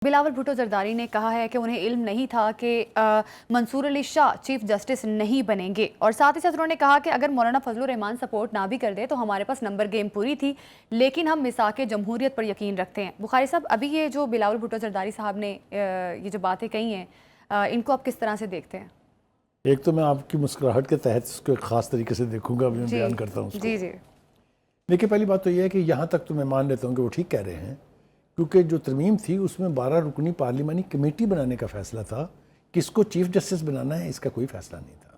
بلاول بھٹو زرداری نے کہا ہے کہ انہیں علم نہیں تھا کہ منصور علی شاہ چیف جسٹس نہیں بنیں گے، اور ساتھ ہی ساتھ انہوں نے کہا کہ اگر مولانا فضل الرحمان سپورٹ نہ بھی کر دے تو ہمارے پاس نمبر گیم پوری تھی، لیکن ہم میثاق جمہوریت پر یقین رکھتے ہیں۔ بخاری صاحب، ابھی یہ جو بلاول بھٹو زرداری صاحب نے یہ جو باتیں کہی ہیں، ان کو آپ کس طرح سے دیکھتے ہیں؟ ایک تو میں آپ کی مسکراہٹ کے تحت اس کو ایک خاص طریقے سے دیکھوں گا، میں بیان کرتا ہوں اس کو۔ جی دیکھیں، پہلی بات تو یہ ہے کہ یہاں تک تو میں مان لیتا ہوں کہ وہ ٹھیک کہہ رہے ہیں، کیونکہ جو ترمیم تھی اس میں 12 رکنی پارلیمانی کمیٹی بنانے کا فیصلہ تھا، کس کو چیف جسٹس بنانا ہے اس کا کوئی فیصلہ نہیں تھا،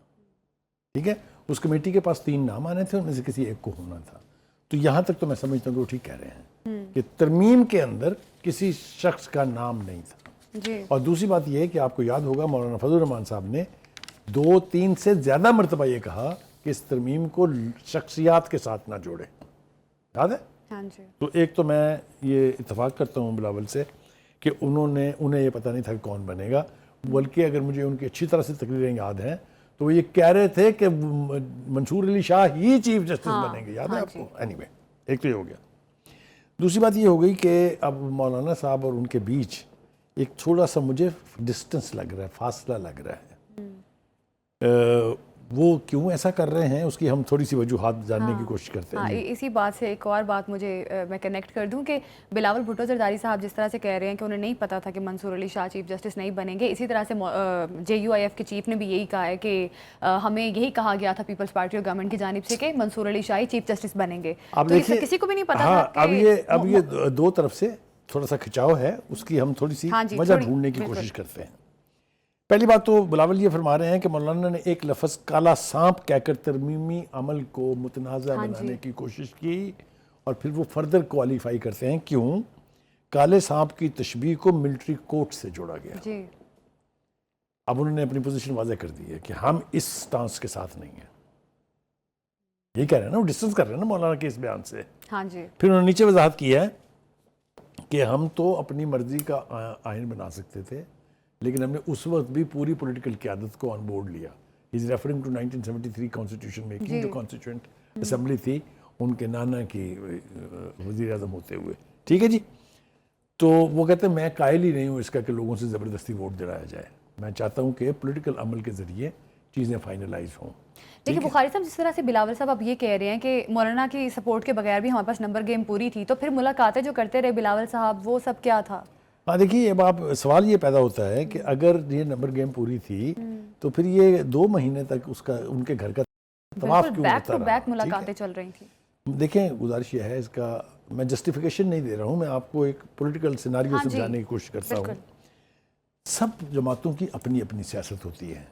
ٹھیک ہے؟ اس کمیٹی کے پاس 3 نام آنے تھے، ان میں سے کسی ایک کو ہونا تھا۔ تو یہاں تک تو میں سمجھتا ہوں کہ وہ ٹھیک کہہ رہے ہیں کہ ترمیم کے اندر کسی شخص کا نام نہیں تھا۔ اور دوسری بات یہ ہے کہ آپ کو یاد ہوگا مولانا فضل الرحمان صاحب نے 2-3 سے زیادہ مرتبہ یہ کہا کہ اس ترمیم کو شخصیات کے ساتھ نہ جوڑے، یاد ہے؟ ہاں جی۔ تو ایک تو میں یہ اتفاق کرتا ہوں بلاول سے کہ انہیں یہ پتہ نہیں تھا کہ کون بنے گا، بلکہ اگر مجھے ان کی اچھی طرح سے تقریریں یاد ہیں تو وہ یہ کہہ رہے تھے کہ منصور علی شاہ ہی چیف جسٹس بنیں گے، یاد ہے آپ کو؟ اینی وے، ایک تو یہ ہو گیا۔ دوسری بات یہ ہو گئی کہ اب مولانا صاحب اور ان کے بیچ ایک تھوڑا سا مجھے ڈسٹنس لگ رہا ہے، فاصلہ لگ رہا ہے۔ وہ کیوں ایسا کر رہے ہیں اس کی ہم تھوڑی سی وجوہات جاننے کی کوشش کرتے ہیں۔ اسی بات سے ایک اور بات میں کنیکٹ کر دوں کہ بلاول بھٹو زرداری صاحب جس طرح سے کہہ رہے ہیں کہ انہیں نہیں پتا تھا کہ منصور علی شاہ چیف جسٹس نہیں بنیں گے، اسی طرح سے JUIF کے چیف نے بھی یہی کہا ہے کہ ہمیں یہی کہا گیا تھا پیپلز پارٹی اور گورنمنٹ کی جانب سے کہ منصور علی شاہ چیف جسٹس بنیں گے، تو اس سے کسی کو بھی نہیں پتا تھا کہ اب یہ دو طرف سے تھوڑا سا کھچاؤ ہے، اس کی ہم تھوڑی سی وجہ ڈھونڈنے کی کوشش کرتے ہیں۔ پہلی بات تو بلاول یہ فرما رہے ہیں کہ مولانا نے ایک لفظ کالا سانپ کہہ کر ترمیمی عمل کو متنازع بنانے کی کوشش کی، اور پھر وہ فردر کوالیفائی کرتے ہیں کیوں؟ کالے سانپ کی تشبیہ کو ملٹری کوٹ سے جوڑا گیا۔ اب انہوں نے اپنی پوزیشن واضح کر دی ہے کہ ہم اس سٹانس کے ساتھ نہیں ہیں، یہی کہہ رہے ہیں نا، وہ ڈسٹنس کر رہے ہیں نا مولانا کے اس بیان سے۔ پھر انہوں نے نیچے وضاحت کی ہے کہ ہم تو اپنی مرضی کا آئین بنا سکتے تھے، لیکن ہم نے اس وقت بھی پوری پولیٹیکل قیادت کو آن بورڈ لیا۔ He's referring to 1973 constitution making, جو کانسٹیٹیوئنٹ اسمبلی تھی ان کے نانا کی وزیر اعظم ہوتے ہوئے، ٹھیک ہے جی؟ تو وہ کہتے ہیں میں قائل ہی نہیں ہوں اس کا کہ لوگوں سے زبردستی ووٹ دلایا جائے، میں چاہتا ہوں کہ پولیٹیکل عمل کے ذریعے چیزیں فائنلائز ہوں۔ دیکھیں بخاری صاحب، جس طرح سے بلاول صاحب اب یہ کہہ رہے ہیں کہ مولانا کی سپورٹ کے بغیر بھی ہمارے پاس نمبر گیم پوری تھی، تو پھر ملاقاتیں جو کرتے رہے بلاول صاحب، وہ سب کیا تھا؟ دیکھیے، اب آپ سوال یہ پیدا ہوتا ہے کہ اگر یہ نمبر گیم پوری تھی تو پھر یہ 2 مہینے تک ان کے گھر کا طواف کیوں بیک ہوتا ٹو رہا؟ بیک ملاقاتیں چل رہی تھیں۔ دیکھیں، گزارش یہ ہے، اس کا میں جسٹیفیکیشن نہیں دے رہا ہوں، میں آپ کو ایک پولیٹیکل سیناریو سمجھانے کی کوشش کرتا ہوں۔ سب جماعتوں کی اپنی اپنی سیاست ہوتی ہے،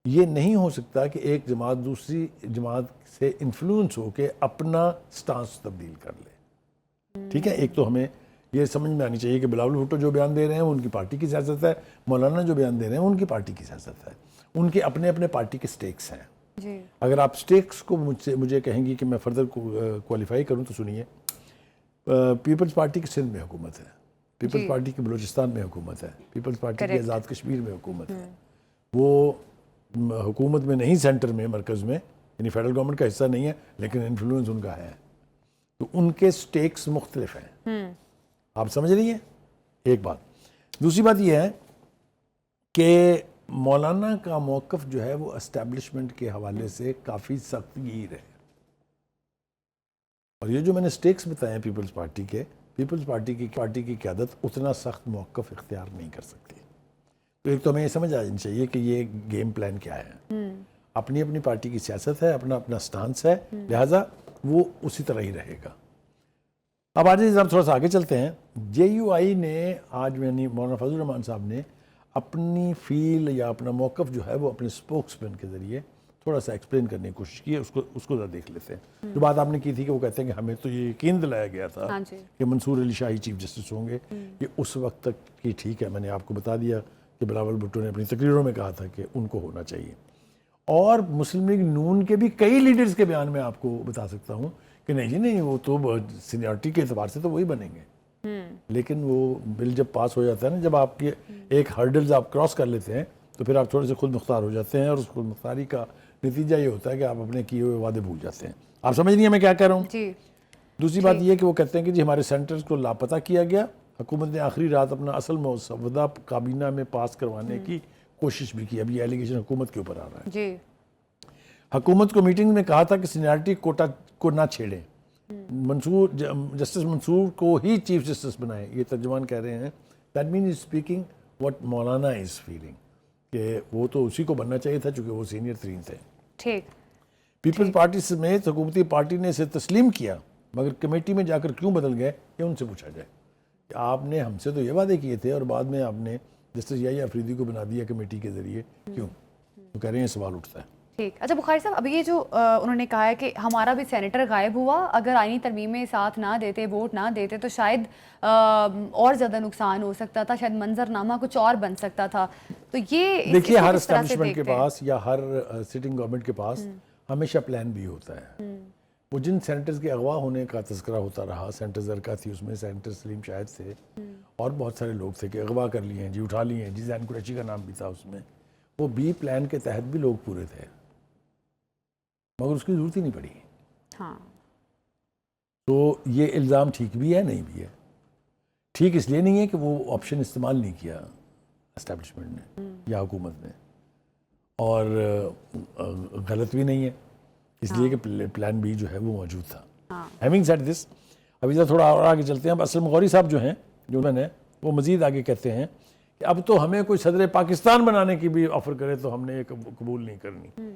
یہ نہیں ہو سکتا کہ ایک جماعت دوسری جماعت سے انفلوئنس ہو کے اپنا سٹانس تبدیل کر لے، ٹھیک ہے؟ ایک تو ہمیں یہ سمجھ میں آنی چاہیے کہ بلاول بھٹو جو بیان دے رہے ہیں وہ ان کی پارٹی کی سیاست ہے، مولانا جو بیان دے رہے ہیں ان کی پارٹی کی سیاست ہے، ان کے اپنے اپنے پارٹی کے سٹیکس ہیں۔ اگر آپ سٹیکس کو مجھے کہیں گی کہ میں فردر کوالیفائی کروں تو سنیے، پیپلز پارٹی کی سندھ میں حکومت ہے، پیپلز پارٹی کی بلوچستان میں حکومت ہے، پیپلز پارٹی کی آزاد کشمیر میں حکومت ہے، وہ حکومت میں نہیں، سینٹر میں، مرکز میں، یعنی فیڈرل گورنمنٹ کا حصہ نہیں ہے، لیکن انفلوئنس ان کا ہے، تو ان کے سٹیکس مختلف ہیں۔ آپ سمجھ رہی ہیں ایک بات؟ دوسری بات یہ ہے کہ مولانا کا موقف جو ہے وہ اسٹیبلشمنٹ کے حوالے سے کافی سخت گیر ہے، اور یہ جو میں نے سٹیکس بتائے ہیں پیپلز پارٹی کی قیادت اتنا سخت موقف اختیار نہیں کر سکتی۔ تو ایک تو ہمیں یہ سمجھ آنی چاہیے کہ یہ گیم پلان کیا ہے، اپنی اپنی پارٹی کی سیاست ہے، اپنا اپنا سٹانس ہے، لہٰذا وہ اسی طرح ہی رہے گا۔ اب آج تھوڑا سا آگے چلتے ہیں۔ JUI نے آج مولانا فضل الرحمان صاحب نے اپنی فیل یا اپنا موقف جو ہے وہ اپنے سپوکس مین کے ذریعے تھوڑا سا ایکسپلین کرنے کی کوشش کی ہے، اس کو ذرا دیکھ لیتے ہیں۔ جو بات آپ نے کی تھی کہ وہ کہتے ہیں کہ ہمیں تو یہ یقین دلایا گیا تھا کہ منصور علی شاہ چیف جسٹس ہوں گے، یہ اس وقت تک کی ٹھیک ہے، میں نے آپ کو بتا دیا کہ بلاول بھٹو نے اپنی تقریروں میں کہا تھا کہ ان کو ہونا چاہیے، اور مسلم لیگ نون کے بھی کئی لیڈرز کے بیان میں آپ کو بتا سکتا ہوں کہ نہیں جی نہیں، وہ تو سینیورٹی کے اعتبار سے تو وہی بنیں گے، لیکن وہ بل جب پاس ہو جاتا ہے نا، جب آپ کے ایک ہرڈلز آپ کراس کر لیتے ہیں تو پھر آپ تھوڑے سے خود مختار ہو جاتے ہیں، اور اس خود مختاری کا نتیجہ یہ ہوتا ہے کہ آپ اپنے کیے ہوئے وعدے بھول جاتے ہیں۔ آپ سمجھ رہی ہیں میں کیا کہہ رہا ہوں؟ دوسری بات یہ کہ وہ کہتے ہیں کہ جی ہمارے سینٹرز کو لاپتہ کیا گیا، حکومت نے آخری رات اپنا اصل مسودہ کابینہ میں پاس کروانے کی کوشش بھی کی. اب یہ ایلیگیشن حکومت کے اوپر آ رہا ہے. جی حکومت کو میٹنگ میں کہا تھا کہ سینیارٹی کوٹا کو نہ چھیڑیں, جسٹس منصور کو ہی چیف جسٹس بنائیں. یہ ترجمان کہہ رہے ہیں that man is speaking what مولانا از فیلنگ, کہ وہ تو اسی کو بننا چاہیے تھا چونکہ وہ سینئر ترین تھے. ٹھیک. پیپلز پارٹی سمیت حکومتی پارٹی نے اسے تسلیم کیا, مگر کمیٹی میں جا کر کیوں بدل گئے یہ ان سے پوچھا جائے کہ آپ نے ہم سے تو یہ وعدے کیے تھے اور بعد میں آپ نے جسٹس یحییٰ افریدی کو بنا دیا کمیٹی کے ذریعے, کیوں؟ وہ کہہ رہے ہیں سوال اٹھتا ہے. ٹھیک. اچھا بخاری صاحب, ابھی یہ جو انہوں نے کہا ہے کہ ہمارا بھی سینیٹر غائب ہوا, اگر آئینی ترمیم میں ساتھ نہ دیتے, ووٹ نہ دیتے تو شاید اور زیادہ نقصان ہو سکتا تھا, شاید منظر نامہ کچھ اور بن سکتا تھا. تو یہ دیکھیے ہر اسٹیبلشمنٹ کے پاس یا ہر سٹنگ گورنمنٹ کے پاس ہمیشہ پلان بھی ہوتا ہے. وہ جن سینیٹرز کے اغوا ہونے کا تذکرہ ہوتا رہا, سینیٹر زرکا تھی اس میں, سینیٹر سلیم شاہد تھے, اور بہت سارے لوگ تھے کہ اغوا کر لیے ہیں جی, اٹھا لیے ہیں جی, زین قریشی کا نام بھی تھا اس میں, وہ بی پلان کے تحت بھی لوگ پورے تھے مگر اس کی ضرورت ہی نہیں پڑی. ہاں. تو یہ الزام ٹھیک بھی ہے نہیں بھی ہے. ٹھیک اس لیے نہیں ہے کہ وہ آپشن استعمال نہیں کیا اسٹیبلشمنٹ نے یا حکومت نے, اور غلط بھی نہیں ہے اس لیے کہ پلان بی جو ہے وہ موجود تھا. ہیونگ سیڈ دس, ابھی ذرا تھوڑا اور آگے چلتے ہیں. اب اسلم غوری صاحب جو ہیں جو میں نے, وہ مزید آگے کہتے ہیں کہ اب تو ہمیں کوئی صدر پاکستان بنانے کی بھی آفر کرے تو ہم نے یہ قبول نہیں کرنی.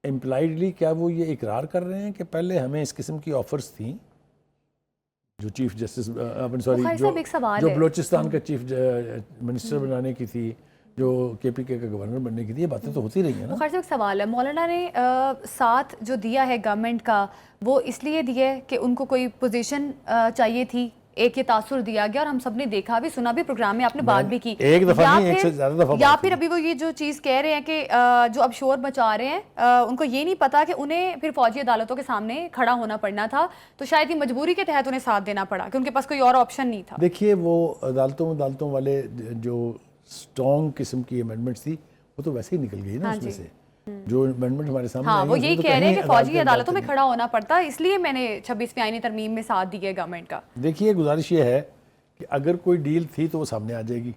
امپلائڈلی کیا وہ یہ اقرار کر رہے ہیں کہ پہلے ہمیں اس قسم کی آفرز تھیں, جو چیف جسٹس سوری جو بلوچستان کا چیف منسٹر بنانے کی تھی, جو کے پی کے کا گورنر بننے کی تھی, یہ باتیں تو ہوتی رہی ہیں نا. بخاری صاحب ایک سوال ہے, مولانا نے ساتھ جو دیا ہے گورنمنٹ کا وہ اس لیے دیا ہے کہ ان کو کوئی پوزیشن چاہیے تھی, ایک یہ تاثر دیا گیا اور ہم سب نے دیکھا بھی, سنا بھی, پروگرام میں آپ نے بات بھی کی, ایک دفعہ نہیں ایک سے زیادہ دفعہ, یا پھر ابھی وہ یہ جو چیز کہہ رہے ہیں کہ جو اب شور مچا رہے ہیں ان کو یہ نہیں پتا کہ انہیں پھر فوجی عدالتوں کے سامنے کھڑا ہونا پڑنا تھا, تو شاید یہ مجبوری کے تحت انہیں ساتھ دینا پڑا کہ ان کے پاس کوئی اور آپشن نہیں تھا. دیکھیے وہ عدالتوں والے جو اسٹرانگ قسم کی امینڈمنٹس تھی وہ تو ویسے ہی نکل گئی نا اس میں سے, جو امینڈمنٹ ہمارے سامنے ہاں وہ یہی کہہ رہے ہیں کہ فوجی عدالتوں میں کھڑا ہونا پڑتا, اس لیے میں نے 26ویں آئینی ترمیم میں ساتھ دی ہے گورنمنٹ کا. دیکھیے گزارش یہ ہے کہ اگر کوئی ڈیل تھی تو وہ سامنے آ جائے گی,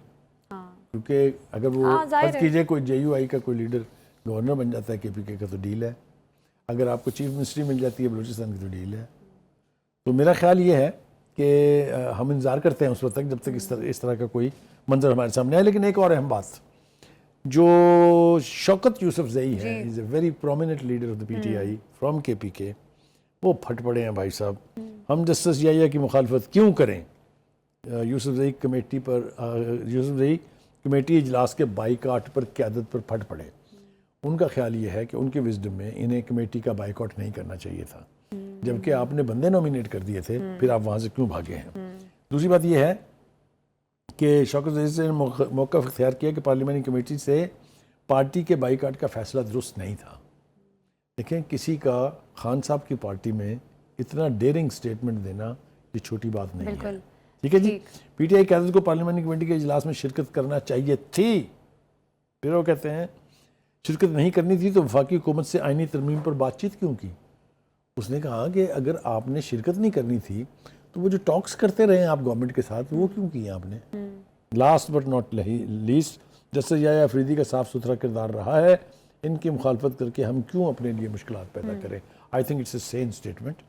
کیونکہ اگر وہ فرض کیجئے کوئی جے یو آئی کا کوئی لیڈر گورنر بن جاتا ہے کے پی کے کا تو ڈیل ہے, اگر آپ کو چیف منسٹری مل جاتی ہے بلوچستان کی تو ڈیل ہے. تو میرا خیال یہ ہے کہ ہم انتظار کرتے ہیں اس وقت تک جب تک اس طرح کا کوئی منظر ہمارے سامنے آئے. لیکن ایک اور اہم بات, جو شوکت یوسف زئی ہیں, is a very prominent leader of the P T I from K P کے, وہ پھٹ پڑے ہیں بھائی صاحب. ہم جسٹس یحییٰ کی مخالفت کیوں کریں؟ یوسف زئی کمیٹی پر یوسف زئی کمیٹی اجلاس کے بائیکاٹ پر قیادت پر پھٹ پڑے. ان کا خیال یہ ہے کہ ان کے وزڈم میں انہیں کمیٹی کا بائیکاٹ نہیں کرنا چاہیے تھا, جبکہ آپ نے بندے نومینیٹ کر دیے تھے, پھر آپ وہاں سے کیوں بھاگے ہیں؟ دوسری بات یہ ہے کہ شوکت زئی نے موقف اختیار کیا کہ پارلیمانی کمیٹی سے پارٹی کے بائیکاٹ کا فیصلہ درست نہیں تھا. دیکھیں کسی کا خان صاحب کی پارٹی میں اتنا ڈیرنگ سٹیٹمنٹ دینا یہ چھوٹی بات نہیں ہے. ٹھیک ہے جی, پی ٹی آئی قیادت کو پارلیمانی کمیٹی کے اجلاس میں شرکت کرنا چاہیے تھی. پھر وہ کہتے ہیں شرکت نہیں کرنی تھی تو وفاقی حکومت سے آئینی ترمیم پر بات چیت کیوں کی؟ اس نے کہا کہ اگر آپ نے شرکت نہیں کرنی تھی تو وہ جو ٹاکس کرتے رہے ہیں آپ گورنمنٹ کے ساتھ, وہ کیوں کیے آپ نے؟ Last but not least, justice Yahya Afridi کا صاف ستھرا کردار رہا ہے, ان کی مخالفت کر کے ہم کیوں اپنے لیے مشکلات پیدا کریں؟ I think it's a sane statement,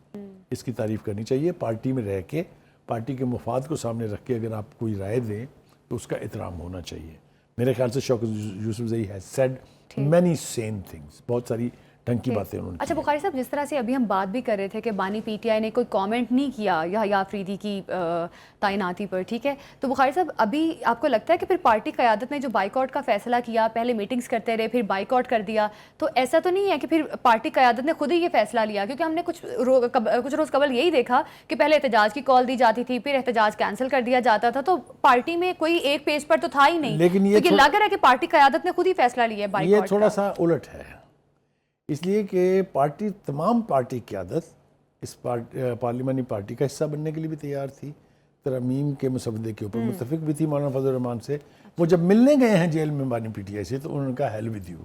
اس کی تعریف کرنی چاہیے. پارٹی میں رہ کے پارٹی کے مفاد کو سامنے رکھ کے اگر آپ کوئی رائے دیں تو اس کا احترام ہونا چاہیے. میرے خیال سے Shaukat Yousafzai has said many sane things, بہت ساری ڈھنگ کی باتیں انہوں نے. اچھا بخاری صاحب, جس طرح سے ابھی ہم بات بھی کر رہے تھے کہ بانی پی ٹی آئی نے کوئی کامنٹ نہیں کیا یحییٰ افریدی کی تعیناتی پر, ٹھیک ہے, تو بخاری صاحب ابھی آپ کو لگتا ہے کہ پھر پارٹی قیادت نے جو بائیکاٹ کا فیصلہ کیا, پہلے میٹنگز کرتے رہے پھر بائیکاٹ کر دیا, تو ایسا تو نہیں ہے کہ پھر پارٹی قیادت نے خود ہی یہ فیصلہ لیا؟ کیونکہ ہم نے کچھ روز قبل یہی دیکھا کہ پہلے احتجاج کی کال دی جاتی تھی, پھر احتجاج کینسل کر دیا جاتا تھا, تو پارٹی میں کوئی ایک پیج پر تو تھا ہی نہیں. لیکن یہ لگ رہا ہے کہ پارٹی قیادت نے خود ہی فیصلہ لیا ہے بائیکاٹ کا. یہ تھوڑا سا الٹ ہے, اس لیے کہ تمام پارٹی قیادت اس پارلیمانی پارٹی کا حصہ بننے کے لیے بھی تیار تھی, ترمیم کے مسودے کے اوپر متفق بھی تھی مولانا فضل الرحمان سے. وہ جب ملنے گئے ہیں جیل میں بانی پی ٹی آئی سے تو انہوں نے کہا ہیل ود یو,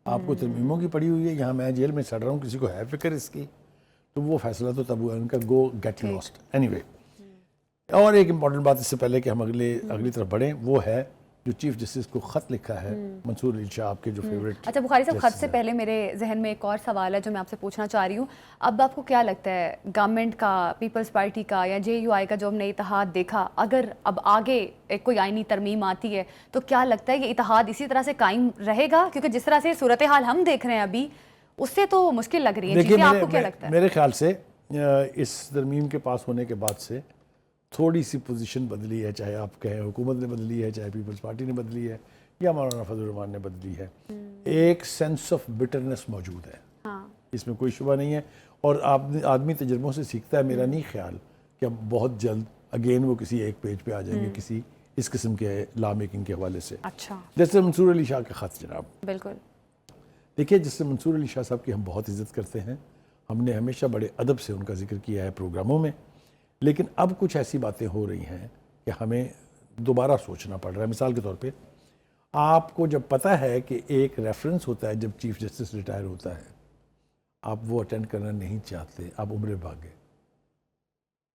آپ کو ترمیموں کی پڑی ہوئی ہے, یہاں میں جیل میں سڑ رہا ہوں, کسی کو ہے فکر اس کی؟ تو وہ فیصلہ تو تب ہوا ان کا, go get lost. Anyway, اور ایک امپورٹنٹ بات اس سے پہلے کہ ہم اگلی طرف بڑھیں، وہ ہے جو چیف جسٹس کو خط لکھا ہے منصور علی شاہ، آپ کے جو فیوریٹ۔ اچھا بخاری صاحب، خط سے پہلے میرے ذہن میں ایک اور سوال ہے جو میں آپ سے پوچھنا چاہ رہی ہوں. اب آپ کو کیا لگتا ہے گورنمنٹ کا، پیپلز پارٹی کا یا جے یو آئی کا جو ہم نے اتحاد دیکھا، اگر اب آگے ایک کوئی آئینی ترمیم آتی ہے تو کیا لگتا ہے یہ اتحاد اسی طرح سے قائم رہے گا؟ کیونکہ جس طرح سے صورتحال ہم دیکھ رہے ہیں ابھی، اس سے تو مشکل لگ رہی ہے چیزیں. آپ کو کیا لگتا ہے؟ میرے خیال سے اس ترمیم کے پاس ہونے کے بعد سے تھوڑی سی پوزیشن بدلی ہے، چاہے آپ کہیں حکومت نے بدلی ہے، چاہے پیپلز پارٹی نے بدلی ہے، یا مولانا فضل الرحمان نے بدلی ہے. ایک سینس آف بٹرنس موجود ہے، اس میں کوئی شبہ نہیں ہے. اور آدمی تجربوں سے سیکھتا ہے. میرا نہیں خیال کہ اب بہت جلد اگین وہ کسی ایک پیج پہ آ جائیں گے کسی اس قسم کے لا میکنگ کے حوالے سے. اچھا، جیسے منصور علی شاہ کا خط جناب، بالکل دیکھیے جس سے منصور علی شاہ صاحب کی ہم بہت عزت کرتے ہیں، ہم نے ہمیشہ بڑے ادب سے ان کا ذکر کیا ہے پروگراموں میں، لیکن اب کچھ ایسی باتیں ہو رہی ہیں کہ ہمیں دوبارہ سوچنا پڑ رہا ہے. مثال کے طور پہ آپ کو جب پتہ ہے کہ ایک ریفرنس ہوتا ہے جب چیف جسٹس ریٹائر ہوتا ہے، آپ وہ اٹینڈ کرنا نہیں چاہتے، آپ عمرے بھاگے.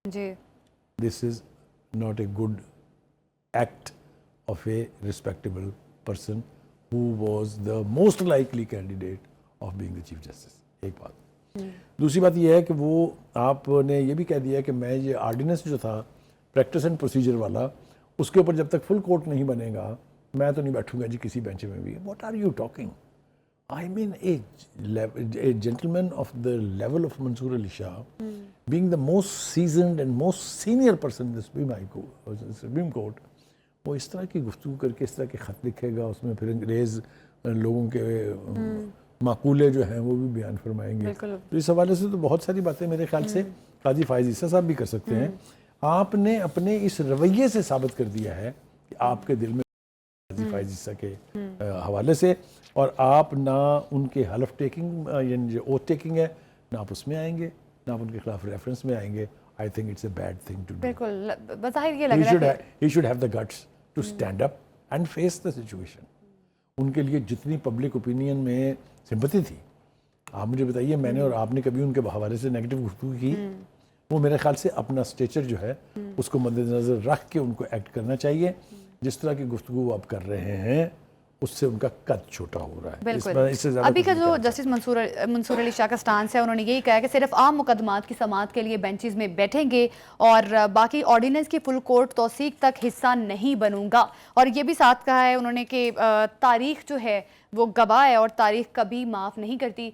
جی، this is not a good act of a respectable person who was the most likely candidate of being the chief justice. ایک بات. دوسری بات یہ ہے کہ وہ آپ نے یہ بھی کہہ دیا کہ میں یہ آرڈیننس جو تھا پریکٹس اینڈ پروسیجر والا، اس کے اوپر جب تک فل کورٹ نہیں بنے گا میں تو نہیں بیٹھوں گا جی کسی بینچ میں بھی. What are you talking? I mean a gentleman of the level of Mansoor Ali Shah being the most seasoned and most senior person in the Supreme Court، وہ اس طرح کی گفتگو کر کے اس طرح کے خط لکھے گا، اس میں پھر انگریز لوگوں کے معقولے جو ہیں وہ بھی بیان فرمائیں گے. تو اس حوالے سے تو بہت ساری باتیں میرے خیال سے قاضی فائز عیسیٰ صاحب بھی کر سکتے ہیں. آپ نے اپنے اس رویے سے ثابت کر دیا ہے کہ آپ کے دل میں قاضی فائز عیسیٰ کے حوالے سے، اور آپ نہ ان کے حلف ٹیکنگ یعنی جو اوتھ ٹیکنگ ہے نہ آپ اس میں آئیں گے، نہ آپ ان کے خلاف ریفرنس میں آئیں گے. I think it's a bad thing to do. بالکل بظاہر یہ لگ رہا ہے He should have the guts to stand up and face the situation. ان کے لیے جتنی پبلک اوپینین میں سمپتی تھی، آپ مجھے بتائیے میں نے اور آپ نے کبھی ان کے حوالے سے نیگیٹو گفتگو کی؟ وہ میرے خیال سے اپنا سٹیچر جو ہے اس کو مد نظر رکھ کے ان کو ایکٹ کرنا چاہیے. جس طرح کی گفتگو وہ آپ کر رہے ہیں اس سے ان کا قد چھوٹا ہو رہا ہے. بالکل. ابھی کا جو جسٹس منصور علی شاہ کا سٹانس ہے، انہوں نے یہی کہا کہ صرف عام مقدمات کی سماعت کے لیے بینچز میں بیٹھیں گے اور باقی آرڈیننس کی فل کورٹ توثیق تک حصہ نہیں بنوں گا. اور یہ بھی ساتھ کہا ہے انہوں نے کہ تاریخ جو ہے وہ گواہ ہے اور تاریخ کبھی معاف نہیں کرتی.